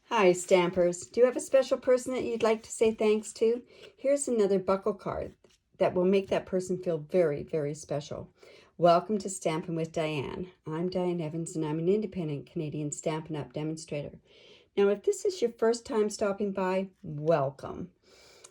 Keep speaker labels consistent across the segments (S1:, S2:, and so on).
S1: Hi, Stampers. Do you have a special person that you'd like to say thanks to? Here's another buckle card that will make that person feel very, very special. Welcome to Stampin' with Diane. I'm Diane Evans, and I'm an independent Canadian Stampin' Up Demonstrator. Now, if this is your first time stopping by, welcome.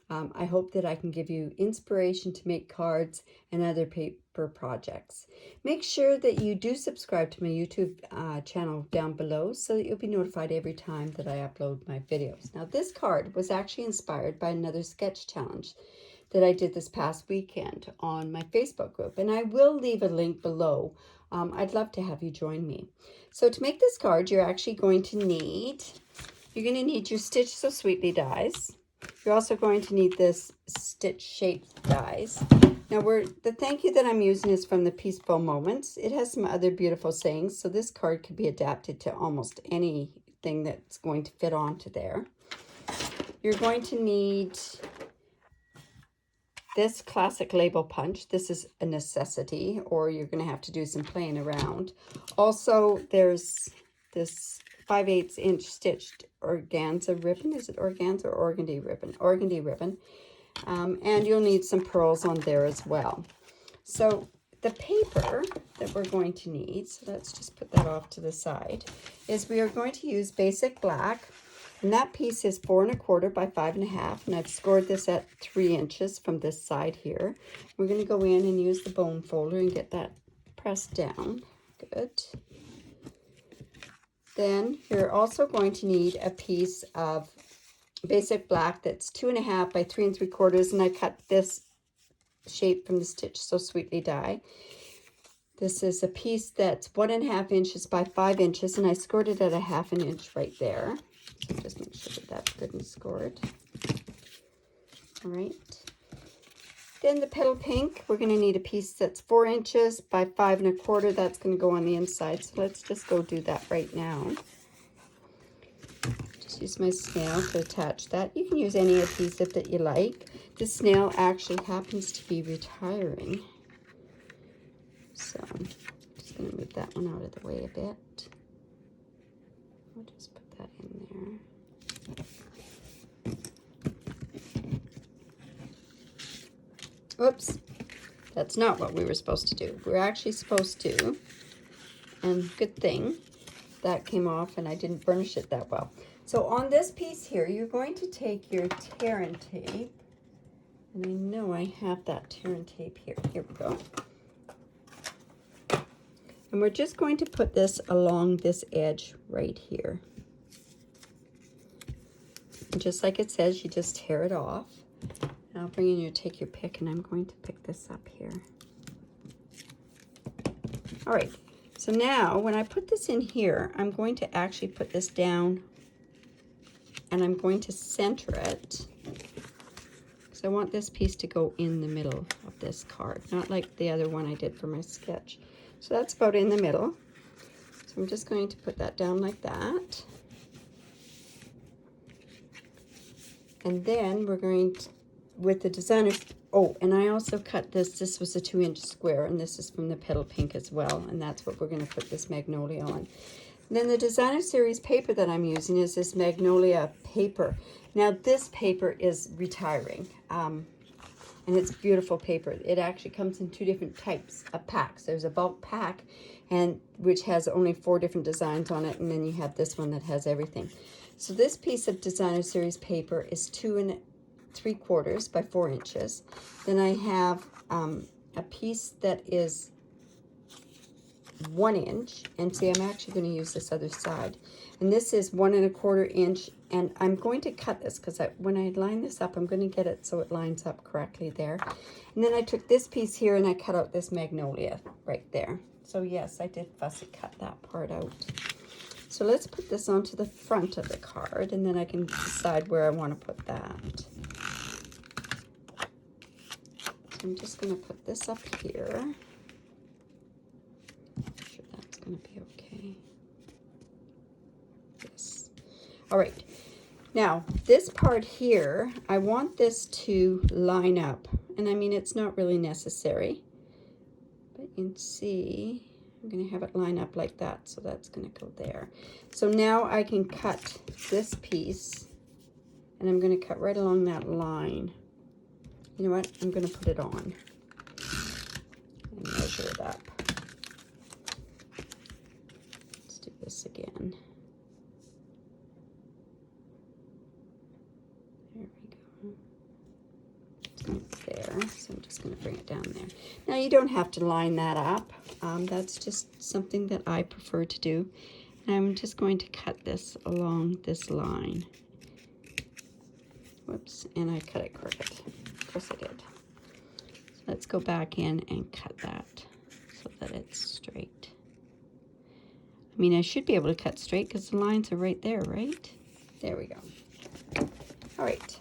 S1: I hope that I can give you inspiration to make cards and other paper projects. Make sure that you do subscribe to my YouTube channel down below so that you'll be notified every time that I upload my videos. Now, this card was actually inspired by another sketch challenge that I did this past weekend on my Facebook group, and I will leave a link below. I'd love to have you join me. So to make this card, you're going to need your Stitch So Sweetly dies. You're also going to need this stitch shaped dies. Now the thank you that I'm using is from the Peaceful Moments. It has some other beautiful sayings, so this card could be adapted to almost anything that's going to fit onto there. You're going to need this classic label punch. This is a necessity, or you're going to have to do some playing around. Also, there's this 5/8 inch stitched organza ribbon. Is it organza or organdy ribbon? Organdy ribbon. And you'll need some pearls on there as well. So the paper that we're going to need, so let's just put that off to the side, is we are going to use basic black. And that piece is 4 1/4 by 5 1/2, and I've scored this at 3 inches from this side here. We're going to go in and use the bone folder and get that pressed down. Good. Then you're also going to need a piece of basic black that's 2 1/2 by 3 3/4, and I cut this shape from the Stitch So Sweetly die. This is a piece that's 1 1/2 inches by 5 inches, and I scored it at a 1/2 inch right there. So just make sure that that's good and scored. All right. Then the petal pink, we're going to need a piece that's 4 inches by 5 1/4. That's going to go on the inside. So let's just go do that right now. Just use my snail to attach that. You can use any adhesive that you like. This snail actually happens to be retiring. So I'm just going to move that one out of the way a bit. I'll just put that in there. Oops, that's not what we were supposed to do. We're actually supposed to, and good thing that came off and I didn't burnish it that well. So on this piece here, you're going to take your tear and tape, and I know I have that tear and tape here. Here we go. And we're just going to put this along this edge right here. And just like it says, you just tear it off. I'll bring in take your pick, and I'm going to pick this up here. All right, so now when I put this in here, I'm going to actually put this down, and I'm going to center it, because I want this piece to go in the middle of this card, not like the other one I did for my sketch. So that's about in the middle. So I'm just going to put that down like that. And then we're going to, with the designer, oh, and I also cut this was a 2-inch square, and this is from the petal pink as well, and that's what we're going to put this magnolia on. And then the designer series paper that I'm using is this Magnolia paper. Now this paper is retiring, and it's beautiful paper. It actually comes in 2 different types of packs. There's a bulk pack, and which has only 4 different designs on it, and then you have this one that has everything. So this piece of designer series paper is 2 3/4 by 4 inches. Then I have a piece that is 1 inch, and see, I'm actually going to use this other side, and this is 1 1/4 inch, and I'm going to cut this because when I line this up, I'm going to get it so it lines up correctly there. And then I took this piece here and I cut out this magnolia right there. So yes, I did fussy cut that part out. So let's put this onto the front of the card, and then I can decide where I want to put that. So I'm just going to put this up here. I'm sure that's going to be okay. Yes. All right. Now, this part here, I want this to line up. And I mean, it's not really necessary. But you can see, I'm going to have it line up like that, so that's going to go there. So now I can cut this piece, and I'm going to cut right along that line. You know what? I'm going to put it on and measure it up. Let's do this again. There we go. It's right there, so I'm just going to bring it down there. Now you don't have to line that up. That's just something that I prefer to do. And I'm just going to cut this along this line. Whoops, and I cut it crooked. Of course I did. So let's go back in and cut that so that it's straight. I mean, I should be able to cut straight because the lines are right there, right? There we go. All right.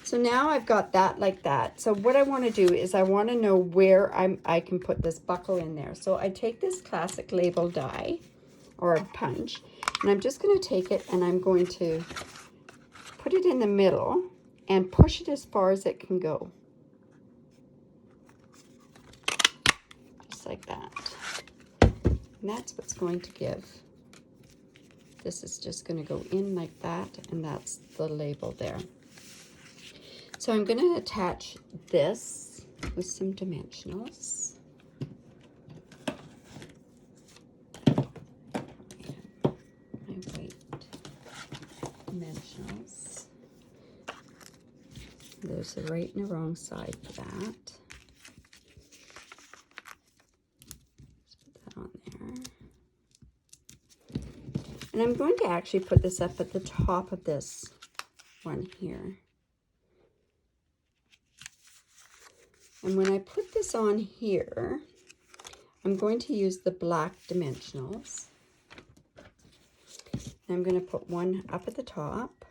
S1: So now I've got that like that. So what I want to do is I want to know where I can put this buckle in there. So I take this classic label die or punch, and I'm just going to take it and I'm going to put it in the middle and push it as far as it can go. Just like that. And that's what's going to give. This is just going to go in like that, and that's the label there. So I'm going to attach this with some dimensionals. My white dimensionals. There's a right and a wrong side for that. Let's put that on there. And I'm going to actually put this up at the top of this one here. And when I put this on here, I'm going to use the black dimensionals. I'm going to put one up at the top,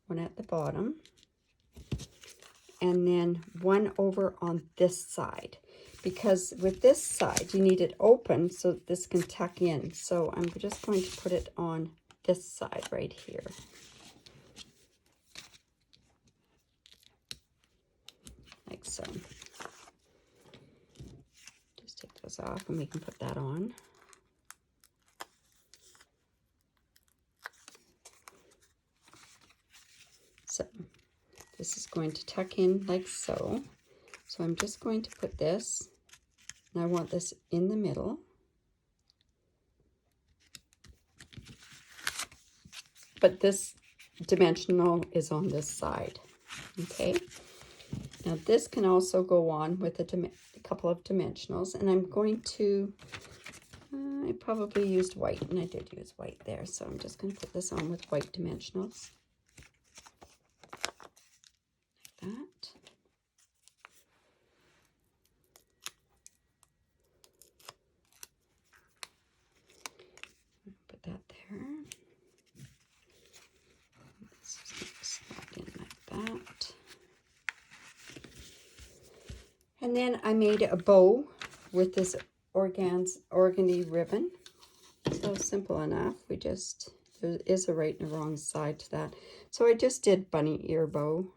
S1: one at the bottom, and then one over on this side. Because with this side, you need it open so this can tuck in. So I'm just going to put it on this side right here. Like so. Just take those off and we can put that on. So this is going to tuck in like so. So I'm just going to put this, and I want this in the middle. But this dimensional is on this side, okay? Now this can also go on with a couple of dimensionals, and I'm going to, I probably used white, and I did use white there, so I'm just going to put this on with white dimensionals. Like that. Put that there. This is going to slide in like that. And then I made a bow with this organdy ribbon. So simple enough. There is a right and a wrong side to that. So I just did bunny ear bow.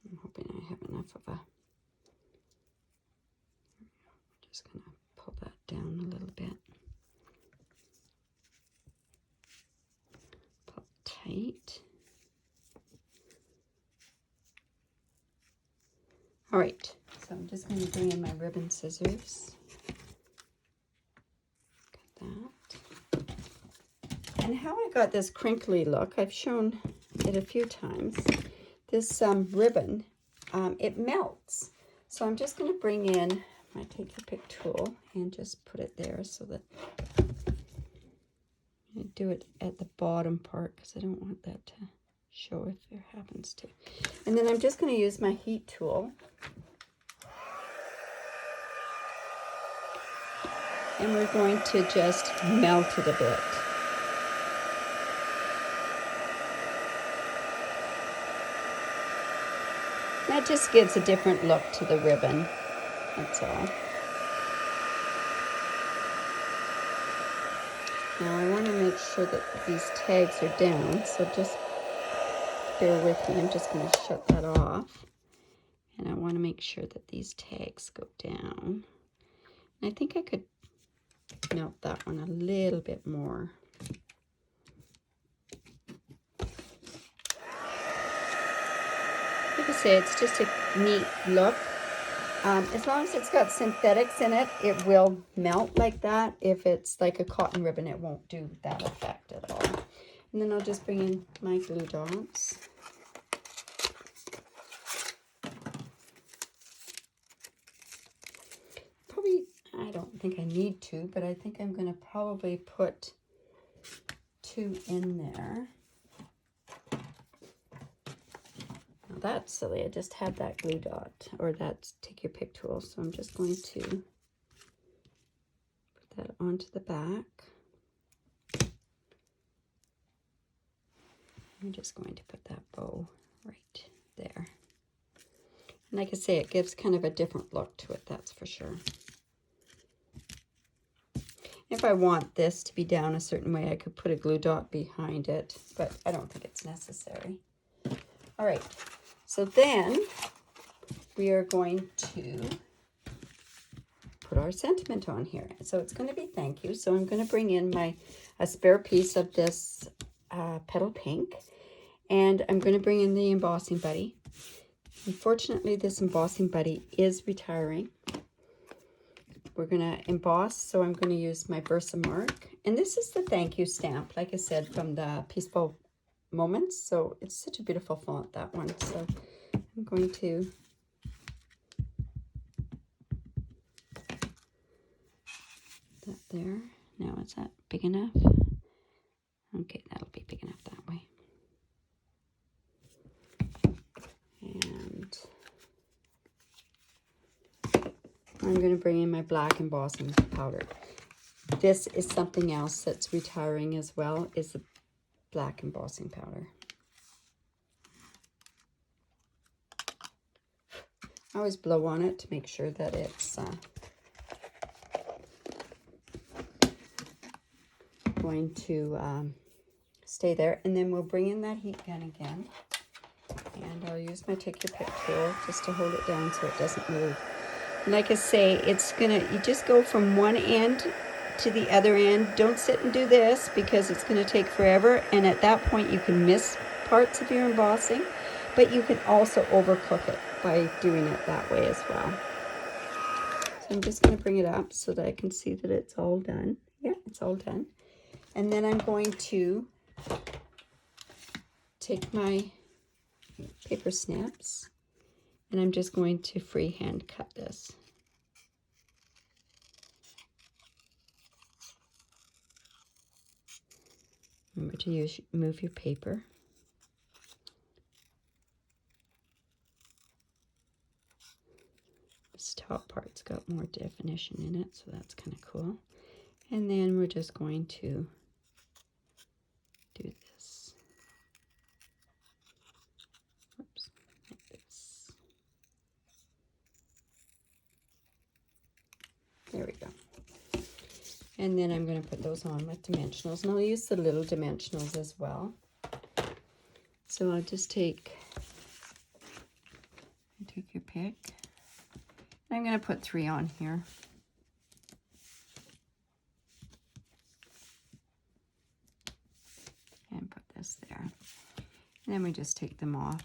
S1: I'm hoping I have enough of a, just going to pull that down a little bit. Pull it tight. All right, so I'm just going to bring in my ribbon scissors. Got that. And how I got this crinkly look, I've shown it a few times. This ribbon, it melts. So I'm just going to bring in my Take Your Pick tool and just put it there so that I do it at the bottom part because I don't want that to show if there happens to. And then I'm just going to use my heat tool. And we're going to just melt it a bit. That just gives a different look to the ribbon, that's all. Now I want sure that these tags are down, so just bear with me. I'm just going to shut that off. And I want to make sure that these tags go down. And I think I could melt that one a little bit more. Like I say, it's just a neat look. As long as it's got synthetics in it, it will melt like that. If it's like a cotton ribbon, it won't do that effect at all. And then I'll just bring in my glue dots. Probably, I don't think I need to, but I think I'm going to probably put 2 in there. That's silly. I just had that glue dot, or that take your pick tool. So I'm just going to put that onto the back. I'm just going to put that bow right there. And like I say, it gives kind of a different look to it, that's for sure. If I want this to be down a certain way, I could put a glue dot behind it, but I don't think it's necessary. All right. So then we are going to put our sentiment on here. So it's going to be thank you. So I'm going to bring in a spare piece of this petal pink, and I'm going to bring in the embossing buddy. Unfortunately, this embossing buddy is retiring. We're going to emboss, so I'm going to use my Versamark. And this is the thank you stamp, like I said, from the Peaceful Moments. So it's such a beautiful font, that one. So I'm going to put that there. Now, is that big enough? Okay, that'll be big enough that way. And I'm going to bring in my black embossing powder. This is something else that's retiring as well, is the black embossing powder. I always blow on it to make sure that it's going to stay there. And then we'll bring in that heat gun again. And I'll use my take your pick tool just to hold it down so it doesn't move. And like I say, it's gonna, you just go from one end to the other end. Don't sit and do this because it's going to take forever, and at that point you can miss parts of your embossing, but you can also overcook it by doing it that way as well. So I'm just going to bring it up so that I can see that it's all done. Yeah, it's all done. And then I'm going to take my paper snips, and I'm just going to freehand cut this. Remember to move your paper. This top part's got more definition in it, so that's kind of cool. And then we're just going to do this. Oops, like this. There we go. And then I'm going to put those on with dimensionals, and I'll use the little dimensionals as well. So I'll just take your pick. I'm going to put 3 on here. And put this there. And then we just take them off.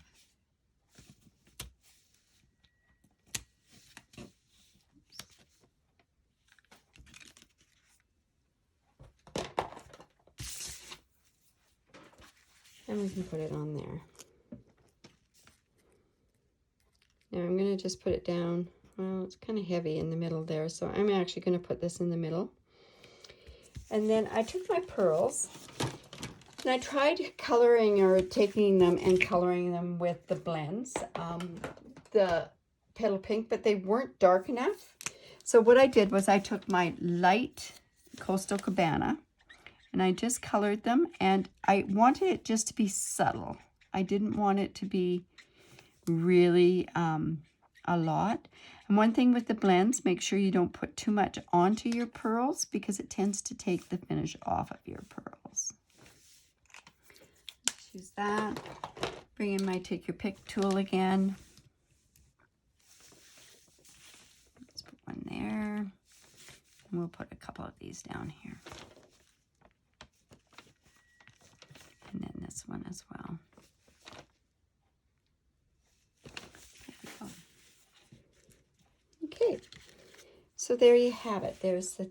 S1: And we can put it on there. Now I'm going to just put it down. Well, it's kind of heavy in the middle there, so I'm actually going to put this in the middle. And then I took my pearls, and I tried coloring or taking them and coloring them with the blends, the petal pink, but they weren't dark enough. So what I did was I took my light Coastal Cabana, and I just colored them, and I wanted it just to be subtle. I didn't want it to be really a lot. And one thing with the blends, make sure you don't put too much onto your pearls because it tends to take the finish off of your pearls. use that. Bring in my Take Your Pick tool again. Let's put one there. And we'll put a couple of these down here. And then this one as well. There we go. Okay. So there you have it. There's the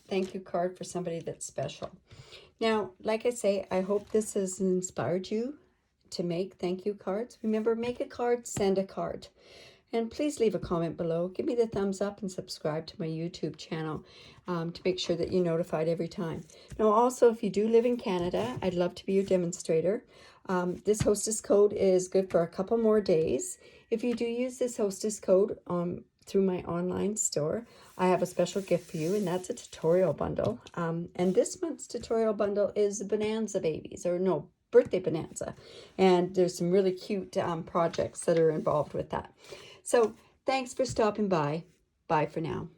S1: thank you card for somebody that's special. Now, like I say, I hope this has inspired you to make thank you cards. Remember, make a card, send a card. And please leave a comment below. Give me the thumbs up and subscribe to my YouTube channel to make sure that you're notified every time. Now, also, if you do live in Canada, I'd love to be your demonstrator. This hostess code is good for a couple more days. If you do use this hostess code through my online store, I have a special gift for you, and that's a tutorial bundle. And this month's tutorial bundle is Bonanza Babies, or no, Birthday Bonanza. And there's some really cute projects that are involved with that. So thanks for stopping by. Bye for now.